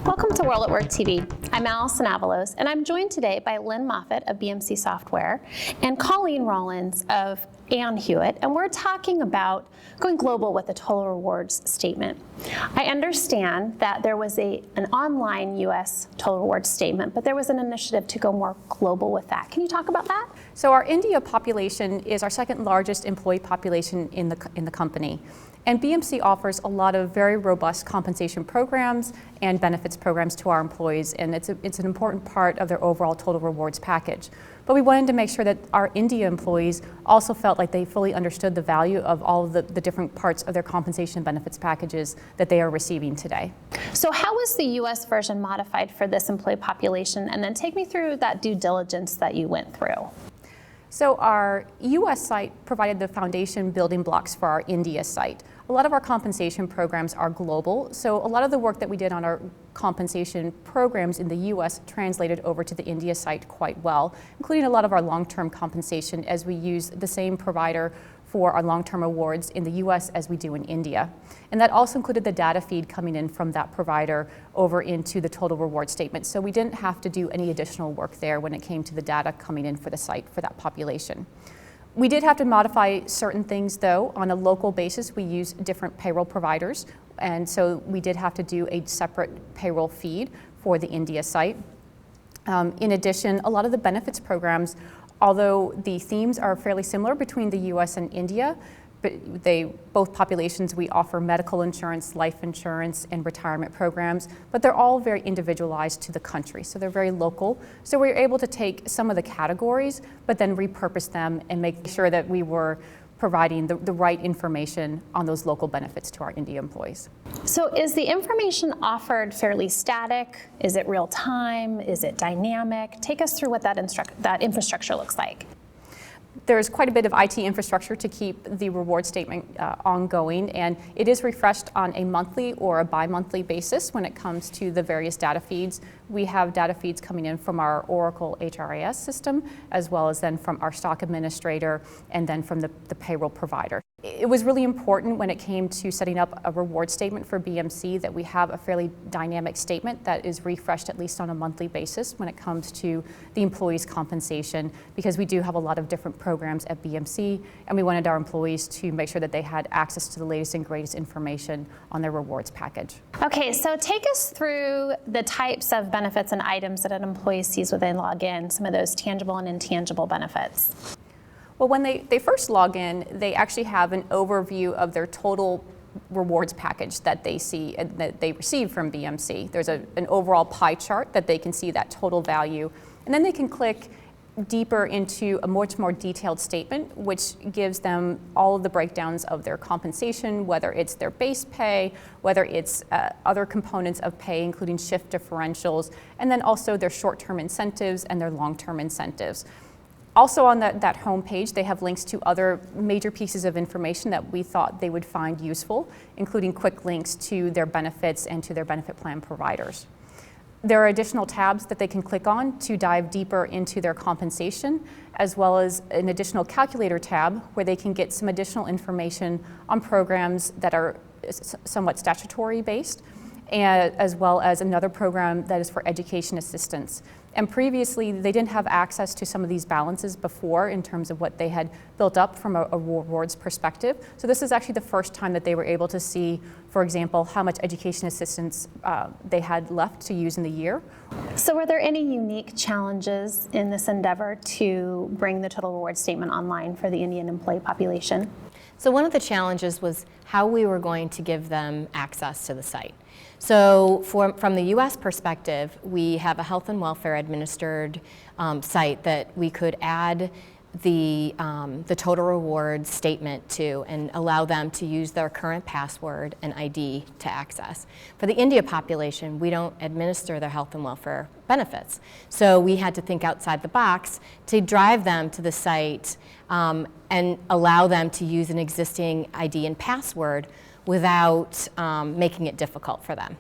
Welcome to World at Work TV. I'm Allison Avalos, and I'm joined today by Lynn Moffett of BMC Software and Colleen Rollins of Aon Hewitt, and we're talking about going global with the total rewards statement. I understand that there was an online U.S. total rewards statement, but there was an initiative to go more global with that. Can you talk about that? So our India population is our second largest employee population in the company. And BMC offers a lot of very robust compensation programs and benefits programs to our employees, and it's an important part of their overall total rewards package. But we wanted to make sure that our India employees also felt like they fully understood the value of all of the different parts of their compensation benefits packages that they are receiving today. So how was the U.S. version modified for this employee population? And then take me through that due diligence that you went through. So our U.S. site provided the foundation building blocks for our India site. A lot of our compensation programs are global, so a lot of the work that we did on our compensation programs in the U.S. translated over to the India site quite well, including a lot of our long-term compensation, as we use the same provider for our long-term awards in the U.S. as we do in India. And that also included the data feed coming in from that provider over into the total reward statement. So we didn't have to do any additional work there when it came to the data coming in for the site for that population. We did have to modify certain things, though. On a local basis, we use different payroll providers, and so we did have to do a separate payroll feed for the India site. In addition, a lot of the benefits programs, although the themes are fairly similar between the US and India, but both populations, we offer medical insurance, life insurance, and retirement programs, but they're all very individualized to the country, so they're very local. So we were able to take some of the categories, but then repurpose them and make sure that we were providing the right information on those local benefits to our India employees. So is the information offered fairly static? Is it real time? Is it dynamic? Take us through what that infrastructure looks like. There's quite a bit of IT infrastructure to keep the reward statement ongoing, and it is refreshed on a monthly or a bi-monthly basis when it comes to the various data feeds. We have data feeds coming in from our Oracle HRIS system, as well as then from our stock administrator, and then from the payroll provider. It was really important when it came to setting up a reward statement for BMC that we have a fairly dynamic statement that is refreshed at least on a monthly basis when it comes to the employees' compensation, because we do have a lot of different programs at BMC, and we wanted our employees to make sure that they had access to the latest and greatest information on their rewards package. Okay, so take us through the types of benefits and items that an employee sees when they log in, some of those tangible and intangible benefits. Well, when they first log in, they actually have an overview of their total rewards package that they see, that they receive from BMC. There's an overall pie chart that they can see that total value, and then they can click deeper into a much more detailed statement, which gives them all of the breakdowns of their compensation, whether it's their base pay, whether it's other components of pay, including shift differentials, and then also their short-term incentives and their long-term incentives. Also on that home page, they have links to other major pieces of information that we thought they would find useful, including quick links to their benefits and to their benefit plan providers. There are additional tabs that they can click on to dive deeper into their compensation, as well as an additional calculator tab where they can get some additional information on programs that are somewhat statutory based, and as well as another program that is for education assistance. And previously, they didn't have access to some of these balances before in terms of what they had built up from a rewards perspective. So this is actually the first time that they were able to see, for example, how much education assistance they had left to use in the year. So were there any unique challenges in this endeavor to bring the total reward statement online for the Indian employee population? So one of the challenges was how we were going to give them access to the site. So from the US perspective, we have a health and welfare administered site that we could add the total reward statement to and allow them to use their current password and ID to access. For the India population, we don't administer their health and welfare benefits. So we had to think outside the box to drive them to the site and allow them to use an existing ID and password without making it difficult for them.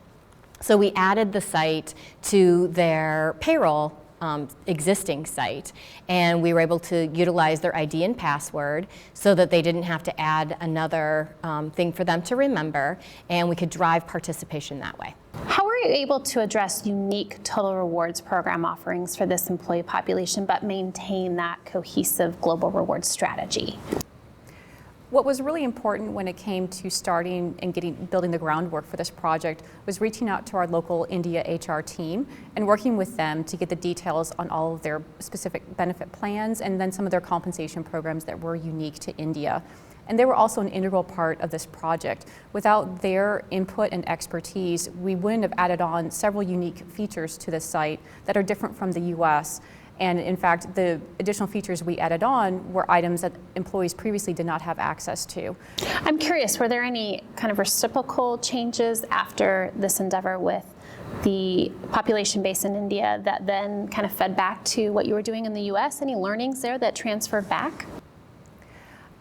So we added the site to their payroll existing site, and we were able to utilize their ID and password so that they didn't have to add another thing for them to remember, and we could drive participation that way. How were you able to address unique total rewards program offerings for this employee population, but maintain that cohesive global rewards strategy? What was really important when it came to starting and building the groundwork for this project was reaching out to our local India HR team and working with them to get the details on all of their specific benefit plans and then some of their compensation programs that were unique to India. And they were also an integral part of this project. Without their input and expertise, we wouldn't have added on several unique features to the site that are different from the US. And in fact, the additional features we added on were items that employees previously did not have access to. I'm curious, were there any kind of reciprocal changes after this endeavor with the population base in India that then kind of fed back to what you were doing in the US? Any learnings there that transferred back?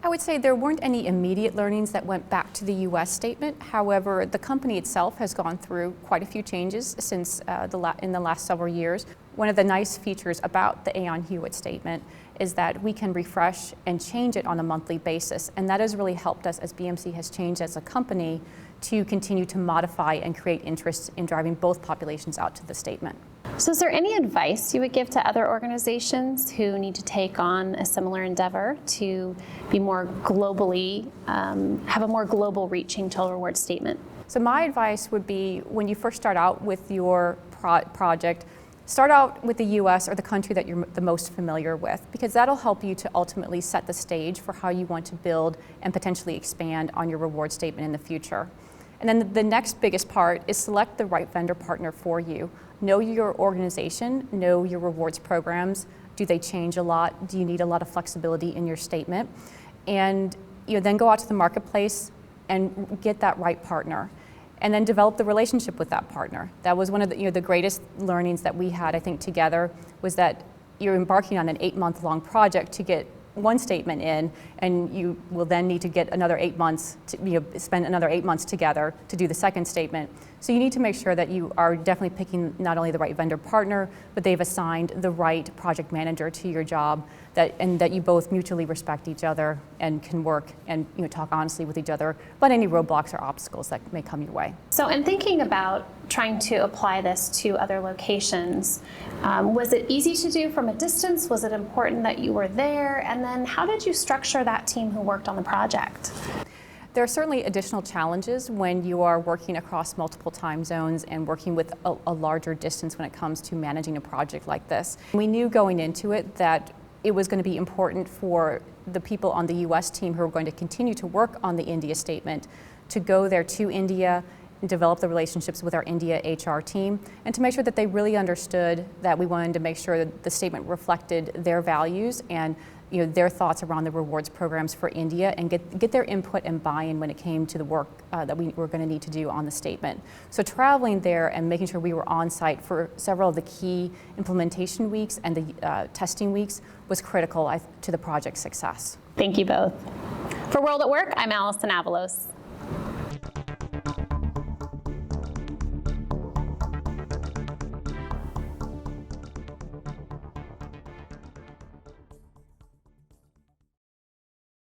I would say there weren't any immediate learnings that went back to the US statement. However, the company itself has gone through quite a few changes since in the last several years. One of the nice features about the Aon Hewitt statement is that we can refresh and change it on a monthly basis. And that has really helped us as BMC has changed as a company to continue to modify and create interest in driving both populations out to the statement. So is there any advice you would give to other organizations who need to take on a similar endeavor to be more globally, have a more global reaching total reward statement? So my advice would be when you first start out with your project, start out with the US or the country that you're the most familiar with, because that'll help you to ultimately set the stage for how you want to build and potentially expand on your reward statement in the future. And then the next biggest part is select the right vendor partner for you. Know your organization, know your rewards programs. Do they change a lot? Do you need a lot of flexibility in your statement? And then go out to the marketplace and get that right partner. And then develop the relationship with that partner. That was one of the greatest learnings that we had, I think, together, was that you're embarking on an 8-month-long project to get one statement in, and you will then need to get another 8 months, spend another 8 months together to do the second statement. So you need to make sure that you are definitely picking not only the right vendor partner, but they've assigned the right project manager to your job, and that you both mutually respect each other and can work and talk honestly with each other about any roadblocks or obstacles that may come your way. So in thinking about trying to apply this to other locations, was it easy to do from a distance? Was it important that you were there? And then how did you structure that team who worked on the project? There are certainly additional challenges when you are working across multiple time zones and working with a larger distance when it comes to managing a project like this. We knew going into it that it was going to be important for the people on the US team who are going to continue to work on the India statement to go there to India and develop the relationships with our India HR team, and to make sure that they really understood that we wanted to make sure that the statement reflected their values and their thoughts around the rewards programs for India, and get their input and buy-in when it came to the work that we were going to need to do on the statement. So traveling there and making sure we were on site for several of the key implementation weeks and the testing weeks was critical to the project's success. Thank you both. For World at Work, I'm Allison Avalos.